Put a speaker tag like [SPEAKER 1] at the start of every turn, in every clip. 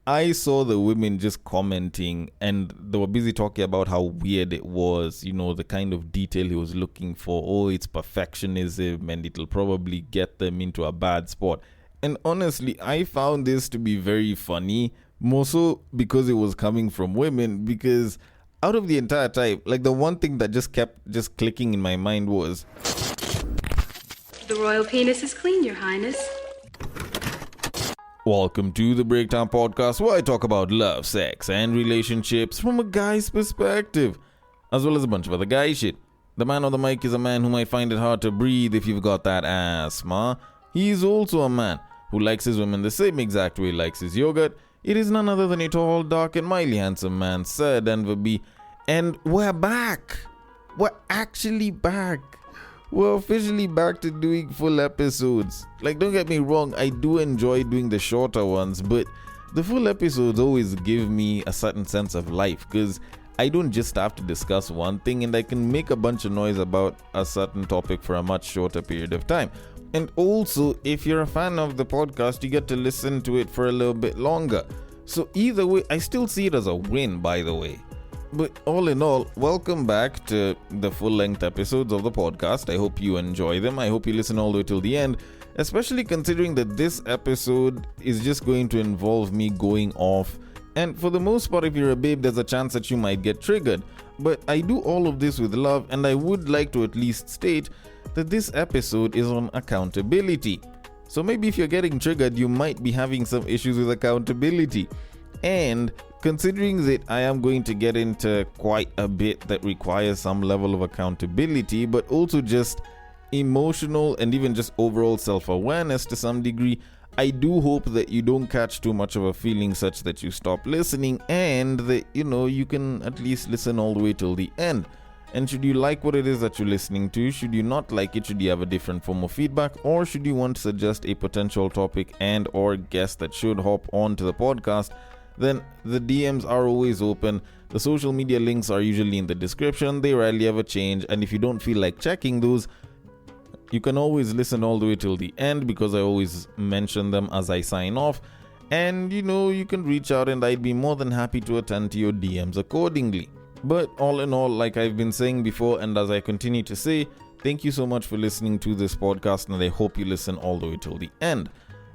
[SPEAKER 1] I saw the women just commenting, and they were busy talking about how weird it was, the kind of detail he was looking for. Oh, it's perfectionism, and it'll probably get them into a bad spot. And honestly, I found this to be very funny, more so because it was coming from women, because out of the entire time, the one thing that just kept just clicking in my mind was,
[SPEAKER 2] the royal penis is clean, Your Highness.
[SPEAKER 1] welcome to the Breakdown Podcast, where I talk about love, sex, and relationships from a guy's perspective, as well as a bunch of other guy shit. The man on the mic is a man who might find it hard to breathe if you've got that asthma. He is also a man who likes his women the same exact way he likes his yogurt. It is none other than a tall, dark, and mildly handsome man, Sir Denver B. And we're back. We're actually back. We're officially back to doing full episodes. Don't get me wrong, I do enjoy doing the shorter ones, but the full episodes always give me a certain sense of life, because I don't just have to discuss one thing, and I can make a bunch of noise about a certain topic for a much shorter period of time. And also, if you're a fan of the podcast, you get to listen to it for a little bit longer. So either way, I still see it as a win, by the way. But all in all, welcome back to the full-length episodes of the podcast. I hope you enjoy them. I hope you listen all the way till the end, especially considering that this episode is just going to involve me going off. And for the most part, if you're a babe, there's a chance that you might get triggered. But I do all of this with love, and I would like to at least state that this episode is on accountability. So maybe if you're getting triggered, you might be having some issues with accountability. And considering that I am going to get into quite a bit that requires some level of accountability, but also just emotional and even just overall self-awareness to some degree, I do hope that you don't catch too much of a feeling such that you stop listening, and that, you can at least listen all the way till the end. And should you like what it is that you're listening to, should you not like it, should you have a different form of feedback, or should you want to suggest a potential topic and or guest that should hop on to the podcast, then the DMs are always open. The social media links are usually in the description. They rarely ever change. And if you don't feel like checking those, you can always listen all the way till the end, because I always mention them as I sign off. And you can reach out, and I'd be more than happy to attend to your DMs accordingly. But all in all, like I've been saying before, and as I continue to say, thank you so much for listening to this podcast, and I hope you listen all the way till the end.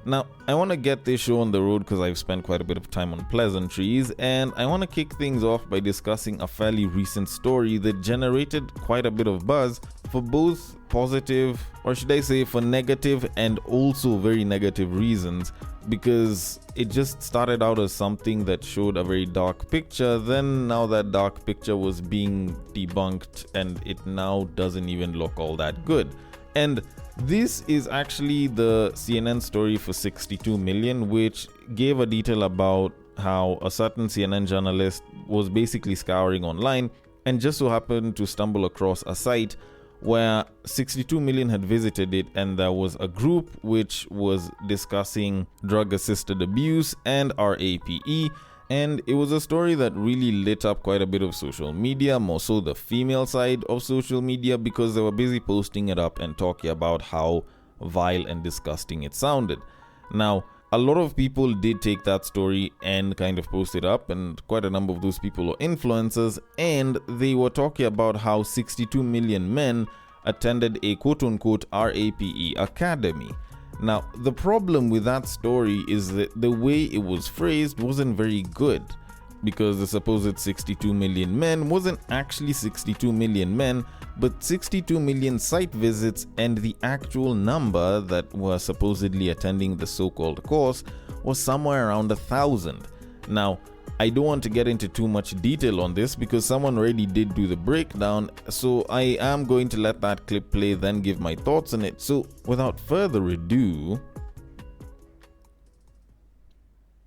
[SPEAKER 1] Now, I want to get this show on the road because I've spent quite a bit of time on pleasantries, and I want to kick things off by discussing a fairly recent story that generated quite a bit of buzz for both positive, or should I say for negative and also very negative reasons, because it just started out as something that showed a very dark picture. Then now that dark picture was being debunked, and it now doesn't even look all that good. And this is actually the CNN story for 62 million, which gave a detail about how a certain CNN journalist was basically scouring online and just so happened to stumble across a site where 62 million had visited it, and there was a group which was discussing drug-assisted abuse and RAPE. And it was a story that really lit up quite a bit of social media, more so the female side of social media, because they were busy posting it up and talking about how vile and disgusting it sounded. Now, a lot of people did take that story and kind of post it up, and quite a number of those people were influencers, and they were talking about how 62 million men attended a quote-unquote RAPE academy. Now, the problem with that story is that the way it was phrased wasn't very good, because the supposed 62 million men wasn't actually 62 million men, but 62 million site visits, and the actual number that were supposedly attending the so-called course was somewhere around 1,000. Now, I don't want to get into too much detail on this because someone already did do the breakdown, so I am going to let that clip play, then give my thoughts on it. So without further ado,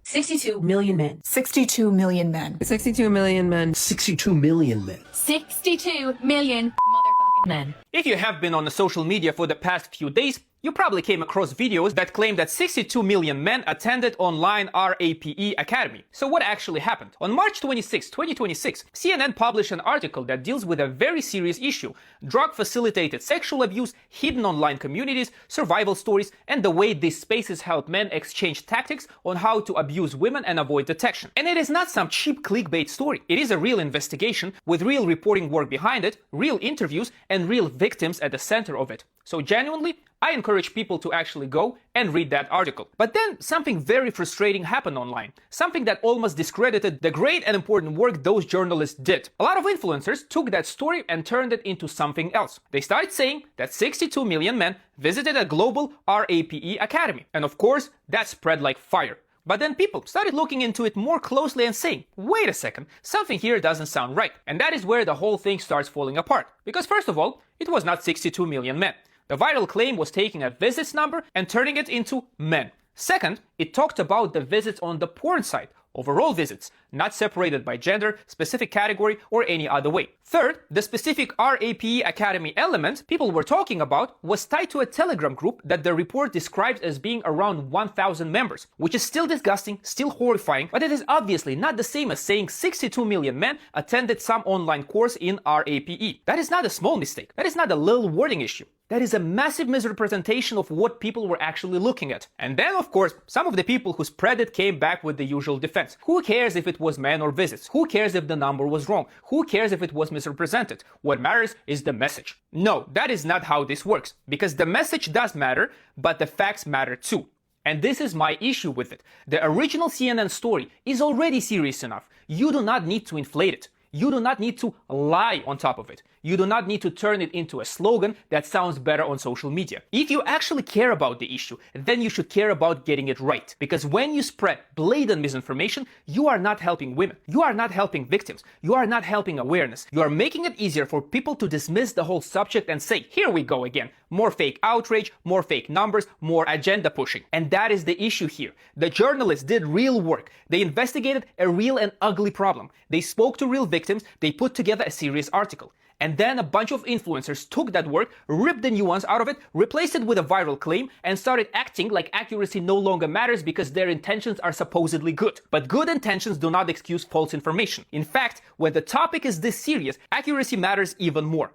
[SPEAKER 3] 62 million men.
[SPEAKER 4] 62 million men.
[SPEAKER 5] 62 million men.
[SPEAKER 6] 62 million men.
[SPEAKER 2] 62 million motherfucking men.
[SPEAKER 7] If you have been on the social media for the past few days,
[SPEAKER 4] You probably came across videos that claim that 62 million men attended online RAPE Academy. So what actually happened? On March 26, 2026, CNN published an article that deals with a very serious issue: drug-facilitated sexual abuse, hidden online communities, survival stories, and the way these spaces help men exchange tactics on how to abuse women and avoid detection. And it is not some cheap clickbait story. It is a real investigation with real reporting work behind it, real interviews, and real victims at the center of it. So genuinely, I encourage people to actually go and read that article. But then something very frustrating happened online. Something that almost discredited the great and important work those journalists did. A lot of influencers took that story and turned it into something else. They started saying that 62 million men visited a global RAPE academy. And of course, that spread like fire. But then people started looking into it more closely and saying, wait a second, something here doesn't sound right. And that is where the whole thing starts falling apart. Because first of all, it was not 62 million men. The viral claim was taking a visits number and turning it into men. Second, it talked about the visits on the porn site, overall visits, not separated by gender, specific category, or any other way. Third, the specific RAPE Academy element people were talking about was tied to a Telegram group that the report describes as being around 1,000 members, which is still disgusting, still horrifying, but it is obviously not the same as saying 62 million men attended some online course in RAPE. That is not a small mistake. That is not a little wording issue. That is a massive misrepresentation of what people were actually looking at. And then, of course, some of the people who spread it came back with the usual defense. Who cares if it was men or visits? Who cares if the number was wrong? Who cares if it was misrepresented? What matters is the message. No, that is not how this works. Because the message does matter, but the facts matter too. And this is my issue with it. The original CNN story is already serious enough. You do not need to inflate it. You do not need to lie on top of it. You do not need to turn it into a slogan that sounds better on social media. If you actually care about the issue, then you should care about getting it right. Because when you spread blatant misinformation, you are not helping women. You are not helping victims. You are not helping awareness. You are making it easier for people to dismiss the whole subject and say, here we go again. More fake outrage, more fake numbers, more agenda pushing. And that is the issue here. The journalists did real work. They investigated a real and ugly problem. They spoke to real victims. They put together a serious article. And then a bunch of influencers took that work, ripped the nuance out of it, replaced it with a viral claim, and started acting like accuracy no longer matters because their intentions are supposedly good. But good intentions do not excuse false information. In fact, when the topic is this serious, accuracy matters even more.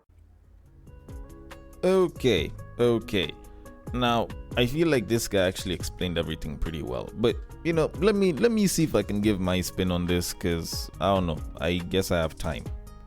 [SPEAKER 1] Okay. Now, I feel like this guy actually explained everything pretty well. But, let me see if I can give my spin on this, because, I don't know, I guess I have time.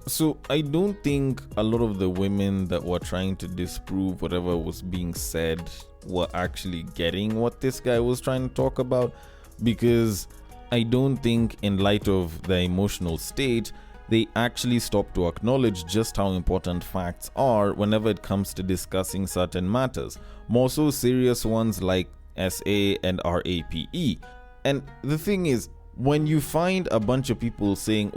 [SPEAKER 1] So I don't think a lot of the women that were trying to disprove whatever was being said were actually getting what this guy was trying to talk about, because I don't think, in light of their emotional state, they actually stop to acknowledge just how important facts are whenever it comes to discussing certain matters, more so serious ones like SA and RAPE. And the thing is, when you find a bunch of people saying,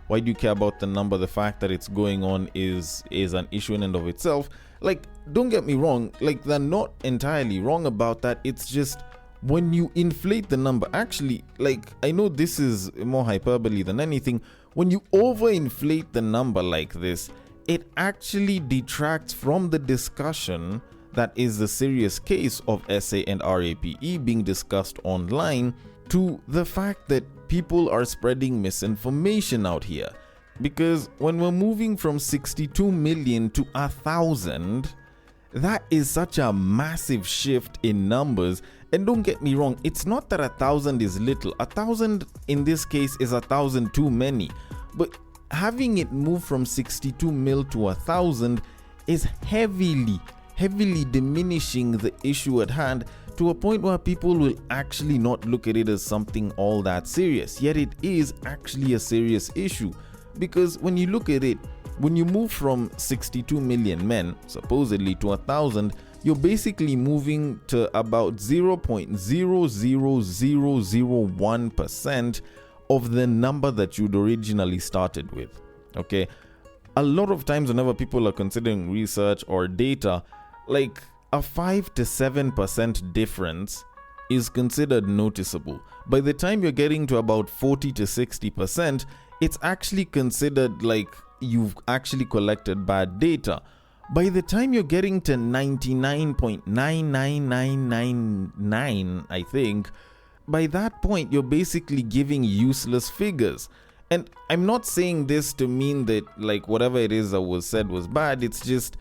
[SPEAKER 1] why do you care about the number? The fact that it's going on is an issue in and of itself. Like, don't get me wrong, like, they're not entirely wrong about that. It's just when you inflate the number, actually, like, I know this is more hyperbole than anything. When you overinflate the number like this, it actually detracts from the discussion that is the serious case of SA and RAPE being discussed online, to the fact that people are spreading misinformation out here. Because when we're moving from 62 million to 1,000, that is such a massive shift in numbers. And don't get me wrong, it's not that 1,000 is little. 1,000 in this case is 1,000 too many. But having it move from 62 mil to 1,000 is heavily diminishing the issue at hand, to a point where people will actually not look at it as something all that serious. Yet it is actually a serious issue. Because when you look at it, when you move from 62 million men, supposedly, to 1,000, you're basically moving to about 0.00001% of the number that you'd originally started with. Okay? A lot of times whenever people are considering research or data, like, a 5 to 7% difference is considered noticeable. By the time you're getting to about 40 to 60%, it's actually considered like you've actually collected bad data. by the time you're getting to 99.99999, I think, by that point, you're basically giving useless figures. And I'm not saying this to mean that, like, whatever it is that was said was bad. It's just,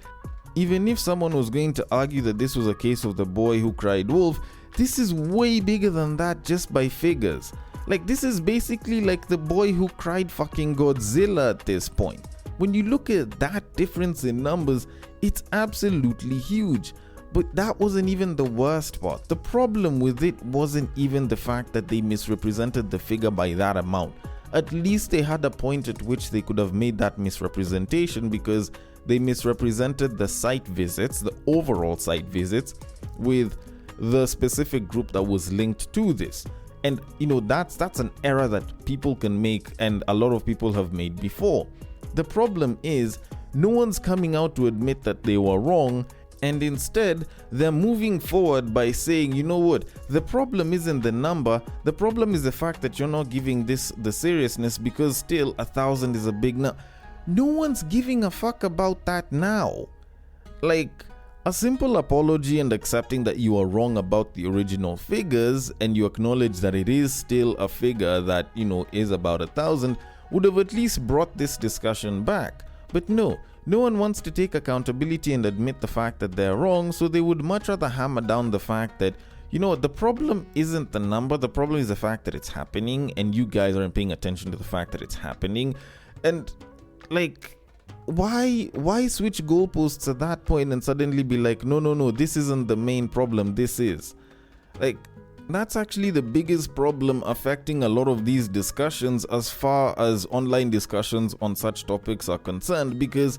[SPEAKER 1] even if someone was going to argue that this was a case of the boy who cried wolf, this is way bigger than that just by figures. Like, this is basically like the boy who cried fucking Godzilla at this point. When you look at that difference in numbers, it's absolutely huge. But that wasn't even the worst part. The problem with it wasn't even the fact that they misrepresented the figure by that amount. At least they had a point at which they could have made that misrepresentation, because they misrepresented the site visits, the overall site visits, with the specific group that was linked to this. And that's an error that people can make, and a lot of people have made before. The problem is, no one's coming out to admit that they were wrong, and instead they're moving forward by saying, you know what, the problem isn't the number, the problem is the fact that you're not giving this the seriousness, because still 1,000 is a big number. No one's giving a fuck about that now. Like, a simple apology and accepting that you are wrong about the original figures, and you acknowledge that it is still a figure that is about 1,000, would have at least brought this discussion back. But no one wants to take accountability and admit the fact that they're wrong, so they would much rather hammer down the fact that, the problem isn't the number, the problem is the fact that it's happening, and you guys aren't paying attention to the fact that it's happening. And, like, why switch goalposts at that point and suddenly be like, no, this isn't the main problem, this is. Like, that's actually the biggest problem affecting a lot of these discussions as far as online discussions on such topics are concerned, because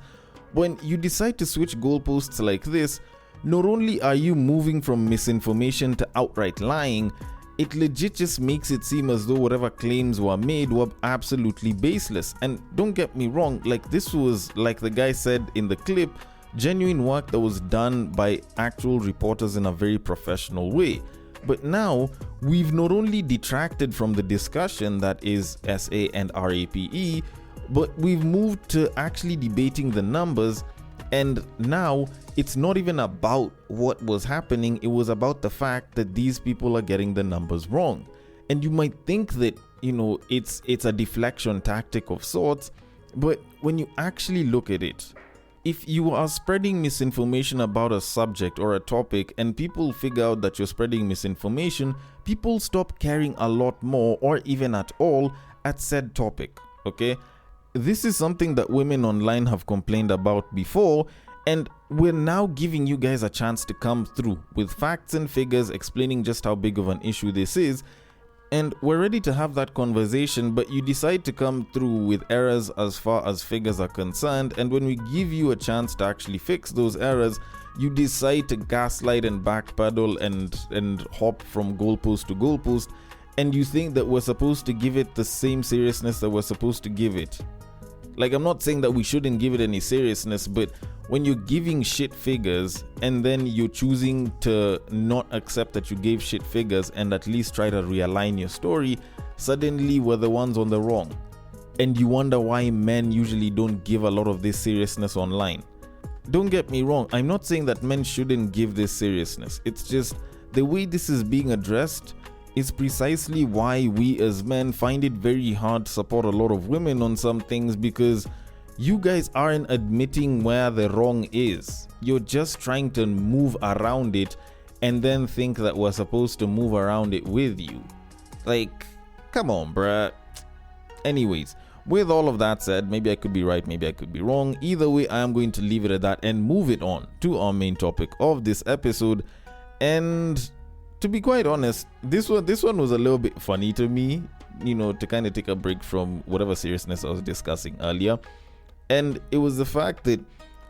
[SPEAKER 1] when you decide to switch goalposts like this, not only are you moving from misinformation to outright lying, it legit just makes it seem as though whatever claims were made were absolutely baseless. And don't get me wrong, like, this was, like the guy said in the clip, genuine work that was done by actual reporters in a very professional way. But now, we've not only detracted from the discussion that is SA and RAPE, but we've moved to actually debating the numbers, and now it's not even about what was happening, it was about the fact that these people are getting the numbers wrong. And you might think that, it's a deflection tactic of sorts, but when you actually look at it, if you are spreading misinformation about a subject or a topic and people figure out that you're spreading misinformation, people stop caring a lot more, or even at all, at said topic, okay? This is something that women online have complained about before, and we're now giving you guys a chance to come through with facts and figures explaining just how big of an issue this is. And we're ready to have that conversation, but you decide to come through with errors as far as figures are concerned, and when we give you a chance to actually fix those errors, you decide to gaslight and backpedal and hop from goalpost to goalpost, and you think that we're supposed to give it the same seriousness that we're supposed to give it. Like, I'm not saying that we shouldn't give it any seriousness, but when you're giving shit figures and then you're choosing to not accept that you gave shit figures and at least try to realign your story, suddenly we're the ones on the wrong. And you wonder why men usually don't give a lot of this seriousness online. Don't get me wrong, I'm not saying that men shouldn't give this seriousness. It's just the way this is being addressed is precisely why we as men find it very hard to support a lot of women on some things, because you guys aren't admitting where the wrong is. You're just trying to move around it and then think that we're supposed to move around it with you. Like, come on, bruh. Anyways, with all of that said, maybe I could be right, maybe I could be wrong. Either way, I am going to leave it at that and move it on to our main topic of this episode. And to be quite honest, this one was a little bit funny to me, to kind of take a break from whatever seriousness I was discussing earlier. And it was the fact that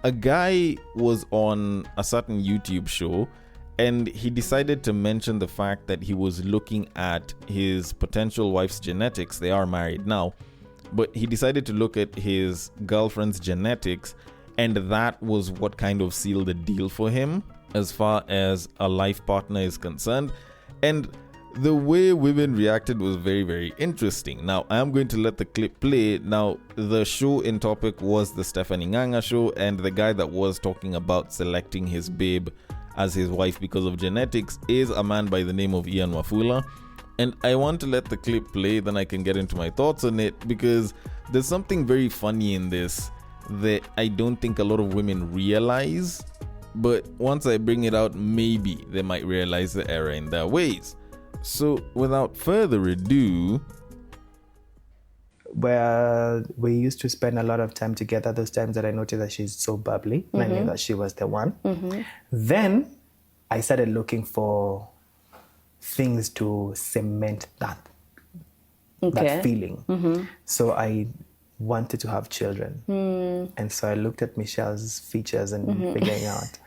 [SPEAKER 1] a guy was on a certain YouTube show and he decided to mention the fact that he was looking at his potential wife's genetics. They are married now, but he decided to look at his girlfriend's genetics, and that was what kind of sealed the deal for him as far as a life partner is concerned. And the way women reacted was very, very interesting. Now, I am going to let the clip play. Now, the show in topic was the Stephanie Nganga show, and the guy that was talking about selecting his babe as his wife because of genetics is a man by the name of Ian Wafula. And I want to let the clip play, then I can get into my thoughts on it, because there's something very funny in this that I don't think a lot of women realize. But once I bring it out, maybe they might realize the error in their ways. So, without further ado...
[SPEAKER 5] Well, we used to spend a lot of time together, those times that I noticed that she's so bubbly, and I knew that she was the one. Then, I started looking for things to cement that feeling. So, I wanted to have children. And so, I looked at Michelle's features and figuring out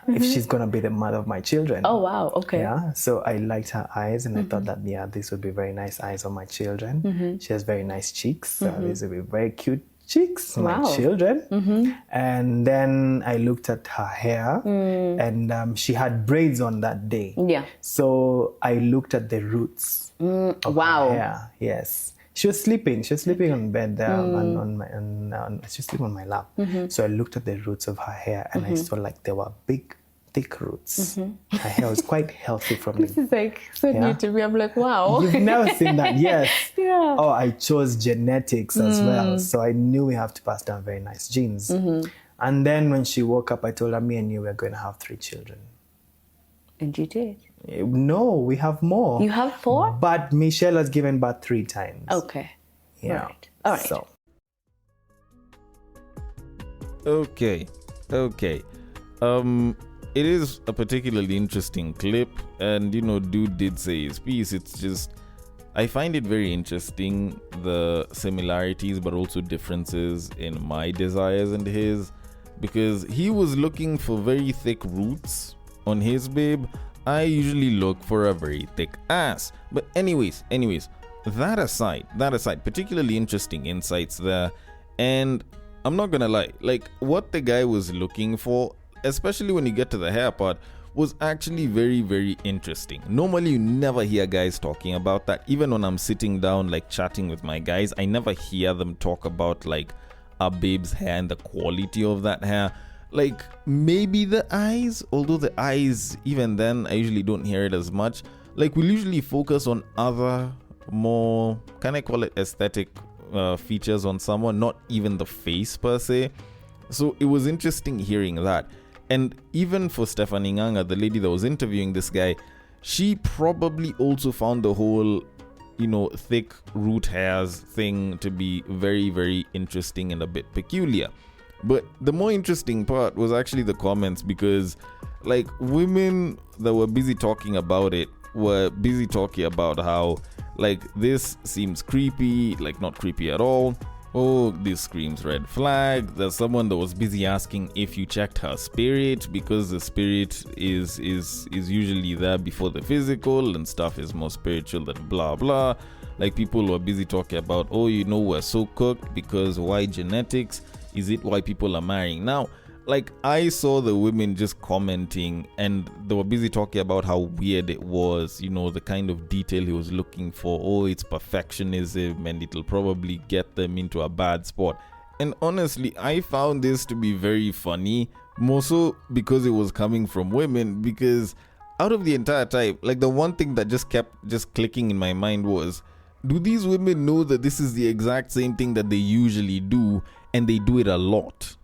[SPEAKER 5] if she's going to be the mother of my children.
[SPEAKER 3] Oh, wow. Okay.
[SPEAKER 5] Yeah. So I liked her eyes, and I thought that, this would be very nice eyes on my children. She has very nice cheeks. So these would be very cute cheeks, my children. And then I looked at her hair, and she had braids on that day.
[SPEAKER 3] Yeah.
[SPEAKER 5] So I looked at the roots of her hair. Yes. She was sleeping. She was sleeping on bed there, she was sleeping on my lap. So I looked at the roots of her hair, and I saw like there were big, thick roots. Her hair was quite healthy from
[SPEAKER 3] This is like so new to me. I'm like, wow.
[SPEAKER 5] You've never seen that, yes.
[SPEAKER 3] Yeah.
[SPEAKER 5] Oh, I chose genetics as well. So I knew we have to pass down very nice genes. And then when she woke up, I told her, me and you, we're going to have 3 children.
[SPEAKER 3] And you did?
[SPEAKER 5] No, we have more.
[SPEAKER 3] You have 4?
[SPEAKER 5] But Michelle has given birth 3 times.
[SPEAKER 3] Okay.
[SPEAKER 5] Yeah.
[SPEAKER 3] All right.
[SPEAKER 5] So.
[SPEAKER 1] Okay. It is a particularly interesting clip, and dude did say his piece. It's just, I find it very interesting, the similarities but also differences in my desires and his, because he was looking for very thick roots on his babe. I usually look for a very thick ass. But anyways, that aside, particularly interesting insights there. And I'm not gonna lie, like what the guy was looking for, especially when you get to the hair part, was actually very, very interesting. Normally you never hear guys talking about that. Even when I'm sitting down like chatting with my guys, I never hear them talk about like a babe's hair and the quality of that hair. Like maybe the eyes, although the eyes, even then I usually don't hear it as much. Like we'll usually focus on other more, can I call it aesthetic features on someone, not even the face per se. So it was interesting hearing that. And even for Stephanie Nganga, the lady that was interviewing this guy, she probably also found the whole thick root hairs thing to be very, very interesting and a bit peculiar. But the more interesting part was actually the comments, because like women that were busy talking about it were busy talking about how like this seems creepy, like not creepy at all. Oh, this screams red flag. There's someone that was busy asking if you checked her spirit, because the spirit is usually there before the physical, and stuff is more spiritual than blah blah. Like people were busy talking about, oh, we're so cooked because why genetics? Is it why people are marrying now? Like I saw the women just commenting, and they were busy talking about how weird it was, the kind of detail he was looking for. Oh, it's perfectionism and it'll probably get them into a bad spot. And honestly, I found this to be very funny, more so because it was coming from women, because out of the entire time, like the one thing that just kept clicking in my mind was, do these women know that this is the exact same thing that they usually do, and they do it a lot?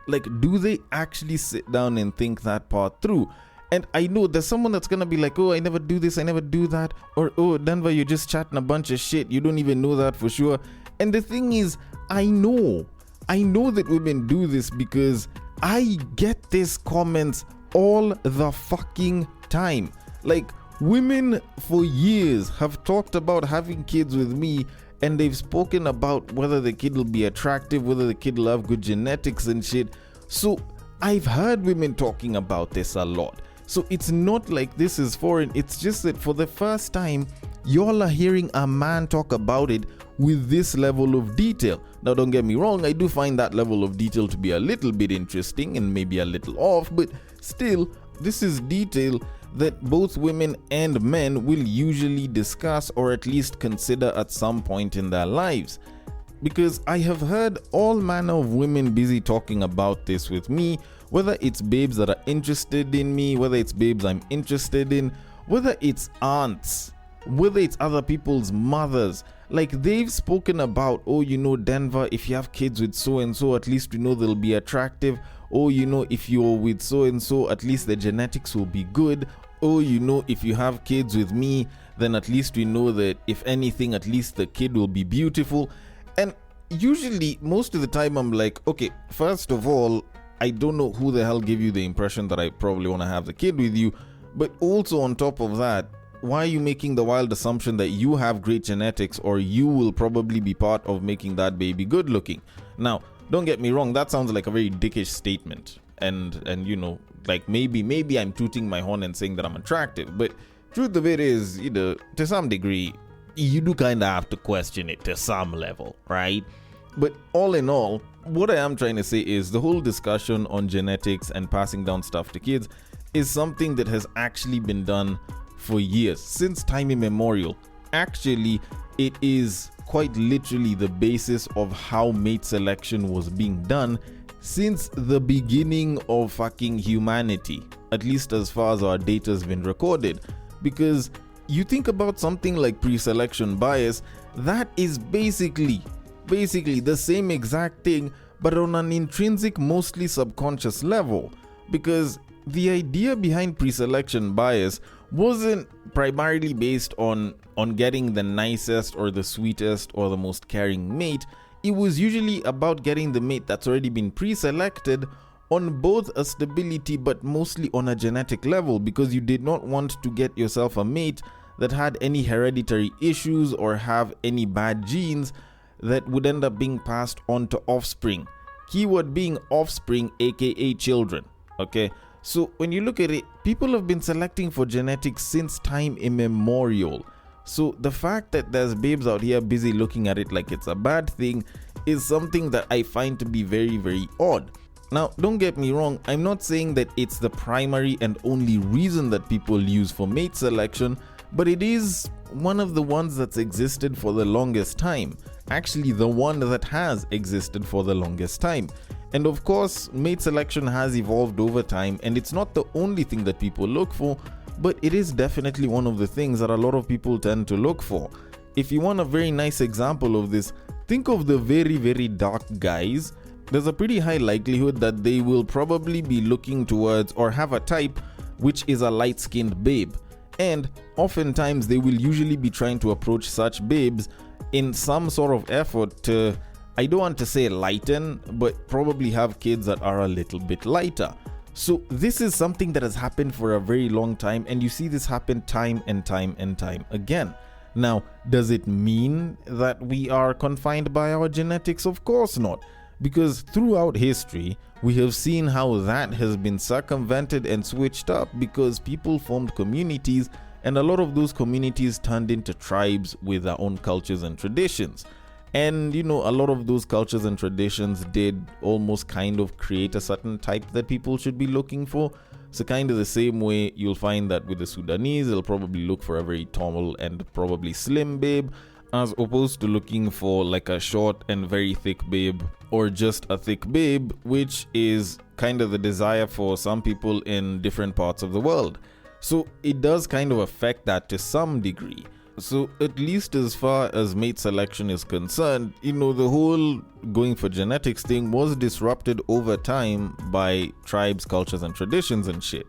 [SPEAKER 1] Like, do they actually sit down and think that part through? And I know there's someone that's gonna be like, oh, I never do this, I never do that. Or, oh, Denver, you're just chatting a bunch of shit. You don't even know that for sure. And the thing is, I know that women do this, because I get these comments all the fucking time. Like, women for years have talked about having kids with me, and they've spoken about whether the kid will be attractive, whether the kid will have good genetics and shit. So I've heard women talking about this a lot. So it's not like this is foreign. It's just that for the first time, y'all are hearing a man talk about it with this level of detail. Now, don't get me wrong, I do find that level of detail to be a little bit interesting and maybe a little off, but still, this is detail that both women and men will usually discuss or at least consider at some point in their lives. Because I have heard all manner of women busy talking about this with me, whether it's babes that are interested in me, whether it's babes I'm interested in, whether it's aunts, whether it's other people's mothers. Like, they've spoken about, oh, you know, Denver, if you have kids with so and so, at least we know they'll be attractive. Oh, you know, if you're with so and so, at least the genetics will be good. Oh, you know, if you have kids with me, then at least we know that if anything, at least the kid will be beautiful. And usually, most of the time, I'm like, okay, first of all, I don't know who the hell gave you the impression that I probably want to have the kid with you. But also on top of that, why are you making the wild assumption that you have great genetics or you will probably be part of making that baby good looking? Now, don't get me wrong, that sounds like a very dickish statement. And you know, like maybe I'm tooting my horn and saying that I'm attractive. But truth of it is, you know, to some degree, you do kind of have to question it to some level, right? But all in all, what I am trying to say is the whole discussion on genetics and passing down stuff to kids is something that has actually been done for years, since time immemorial. Actually, it is quite literally the basis of how mate selection was being done since the beginning of fucking humanity, at least as far as our data has been recorded. Because you think about something like pre-selection bias, that is basically the same exact thing, but on an intrinsic, mostly subconscious level. Because the idea behind pre-selection bias wasn't primarily based on getting the nicest or the sweetest or the most caring mate. It was usually about getting the mate that's already been pre-selected on both a stability but mostly on a genetic level, because you did not want to get yourself a mate that had any hereditary issues or have any bad genes that would end up being passed on to offspring. Keyword being offspring, aka children. Okay, so when you look at it, people have been selecting for genetics since time immemorial. So the fact that there's babes out here busy looking at it like it's a bad thing is something that I find to be very, very odd. Now, don't get me wrong, I'm not saying that it's the primary and only reason that people use for mate selection, but it is one of the ones that's existed for the longest time. Actually, the one that has existed for the longest time. And of course, mate selection has evolved over time, and it's not the only thing that people look for, but it is definitely one of the things that a lot of people tend to look for. If you want a very nice example of this, think of the very, very dark guys. There's a pretty high likelihood that they will probably be looking towards or have a type which is a light-skinned babe. And oftentimes they will usually be trying to approach such babes in some sort of effort to, I don't want to say lighten, but probably have kids that are a little bit lighter. So this is something that has happened for a very long time, and you see this happen time and time and time again. Now, does it mean that we are confined by our genetics? Of course not. Because throughout history, we have seen how that has been circumvented and switched up because people formed communities, and a lot of those communities turned into tribes with their own cultures and traditions. And, you know, a lot of those cultures and traditions did almost kind of create a certain type that people should be looking for. So kind of the same way you'll find that with the Sudanese, they'll probably look for a very tall and probably slim babe, as opposed to looking for like a short and very thick babe, or just a thick babe, which is kind of the desire for some people in different parts of the world. So it does kind of affect that to some degree. So at least as far as mate selection is concerned, you know, the whole going for genetics thing was disrupted over time by tribes, cultures, and traditions and shit.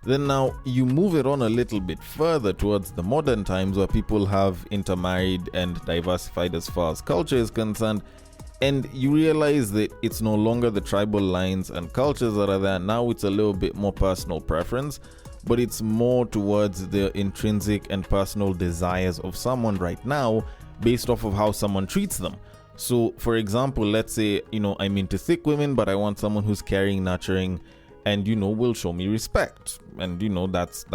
[SPEAKER 1] Then now you move it on a little bit further towards the modern times where people have intermarried and diversified as far as culture is concerned, and you realize that it's no longer the tribal lines and cultures that are there. Now it's a little bit more personal preference, but it's more towards the intrinsic and personal desires of someone right now based off of how someone treats them. So for example, let's say, you know, I'm into thick women, but I want someone who's caring, nurturing, and, you know, will show me respect. And, you know, that's,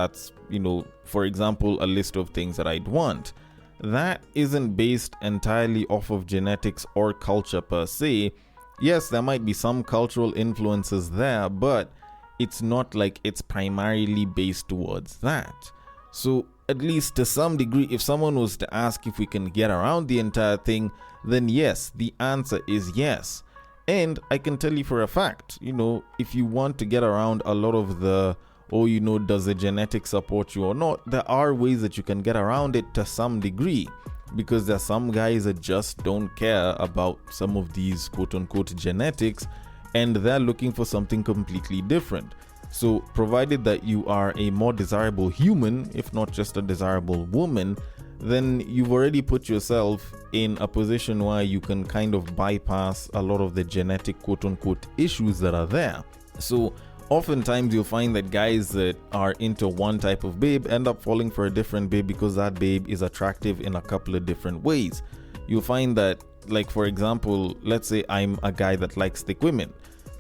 [SPEAKER 1] you know, for example, a list of things that I'd want. That isn't based entirely off of genetics or culture per se. Yes, there might be some cultural influences there, but it's not like it's primarily based towards that. So at least to some degree, if someone was to ask if we can get around the entire thing, then yes, the answer is yes. And I can tell you for a fact, if you want to get around a lot of the, does the genetics support you or not, there are ways that you can get around it to some degree. Because there are some guys that just don't care about some of these quote-unquote genetics, and they're looking for something completely different. So provided that you are a more desirable human, if not just a desirable woman, then you've already put yourself in a position where you can kind of bypass a lot of the genetic quote-unquote issues that are there. So oftentimes you'll find that guys that are into one type of babe end up falling for a different babe because that babe is attractive in a couple of different ways. You'll find that, like, for example, let's say I'm a guy that likes thick women,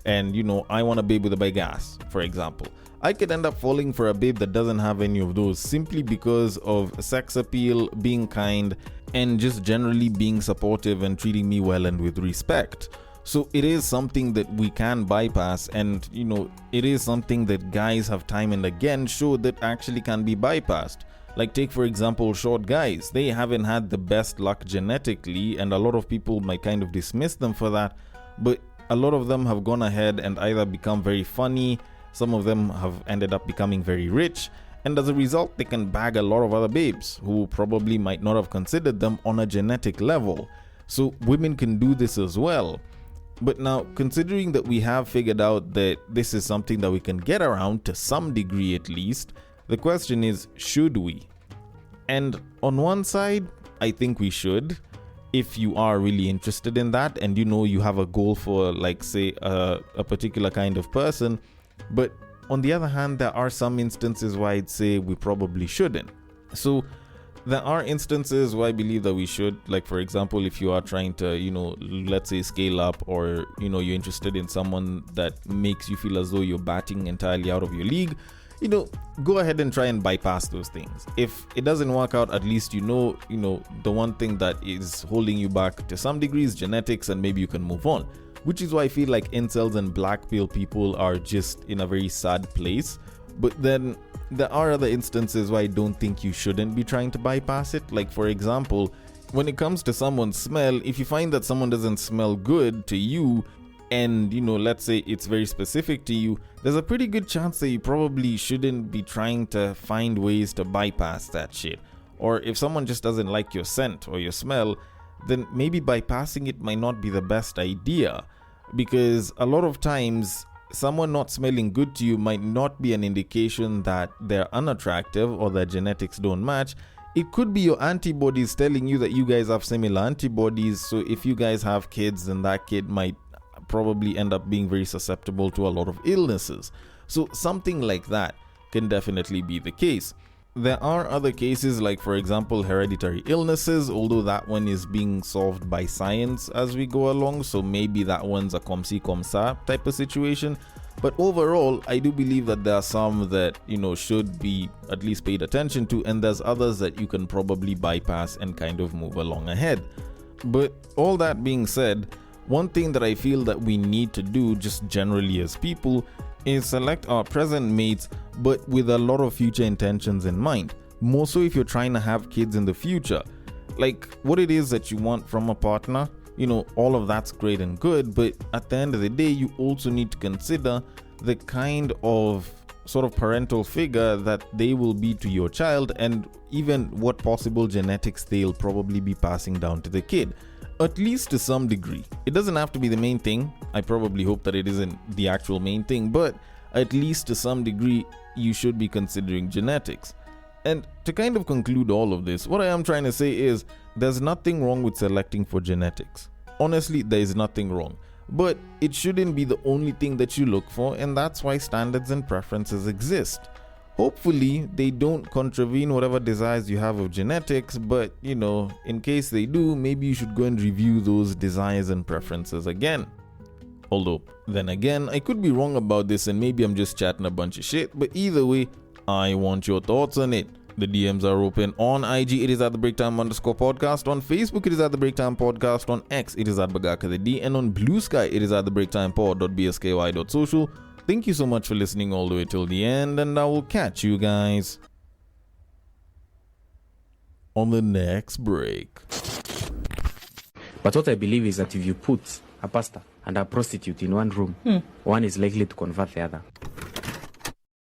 [SPEAKER 1] and I want a babe with a big ass, for example. I could end up falling for a babe that doesn't have any of those simply because of sex appeal, being kind, and just generally being supportive and treating me well and with respect. So it is something that we can bypass, and it is something that guys have time and again showed that actually can be bypassed. Like, take for example short guys. They haven't had the best luck genetically, and a lot of people might kind of dismiss them for that, but a lot of them have gone ahead and either become very funny, some of them have ended up becoming very rich, and as a result they can bag a lot of other babes who probably might not have considered them on a genetic level. So women can do this as well. But now, considering that we have figured out that this is something that we can get around to some degree at least, the question is, should we? And on one side, I think we should, if you are really interested in that and you have a goal for, like, say, a particular kind of person. But on the other hand, there are some instances where I'd say we probably shouldn't. So there are instances where I believe that we should, like, for example, if you are trying to, let's say scale up, or, you're interested in someone that makes you feel as though you're batting entirely out of your league, go ahead and try and bypass those things. If it doesn't work out, at least the one thing that is holding you back to some degree is genetics, and maybe you can move on. Which is why I feel like incels and black pill people are just in a very sad place. But then there are other instances where I don't think you shouldn't be trying to bypass it. Like, for example, when it comes to someone's smell, if you find that someone doesn't smell good to you, and let's say it's very specific to you, there's a pretty good chance that you probably shouldn't be trying to find ways to bypass that shit. Or if someone just doesn't like your scent or your smell, then maybe bypassing it might not be the best idea, because a lot of times someone not smelling good to you might not be an indication that they're unattractive or their genetics don't match. It could be your antibodies telling you that you guys have similar antibodies. So if you guys have kids, then that kid might probably end up being very susceptible to a lot of illnesses. So something like that can definitely be the case. There are other cases, like, for example, hereditary illnesses, although that one is being solved by science as we go along, so maybe that one's a comme ci comme ça type of situation. But overall, I do believe that there are some that, should be at least paid attention to, and there's others that you can probably bypass and kind of move along ahead. But all that being said, one thing that I feel that we need to do just generally as people is select our present mates, but with a lot of future intentions in mind. More so if you're trying to have kids in the future. Like, what it is that you want from a partner, all of that's great and good, but at the end of the day, you also need to consider the kind of sort of parental figure that they will be to your child, and even what possible genetics they'll probably be passing down to the kid. At least to some degree. It doesn't have to be the main thing. I probably hope that it isn't the actual main thing, but at least to some degree, you should be considering genetics. And to kind of conclude all of this, what I am trying to say is there's nothing wrong with selecting for genetics. Honestly, there is nothing wrong. But it shouldn't be the only thing that you look for, and that's why standards and preferences exist. Hopefully, they don't contravene whatever desires you have of genetics, but, in case they do, maybe you should go and review those desires and preferences again. Although, then again, I could be wrong about this and maybe I'm just chatting a bunch of shit, but either way, I want your thoughts on it. The DMs are open. On IG, it is at the Breaktime_podcast. On Facebook, it is at the Breaktime Podcast. On X, it is at Bagaka the D. And on Bluesky, it is at the breaktimepod.bsky.social. Thank you so much for listening all the way till the end, and I will catch you guys on the next break.
[SPEAKER 6] But what I believe is that if you put a pastor and a prostitute in one room, one is likely to convert the other.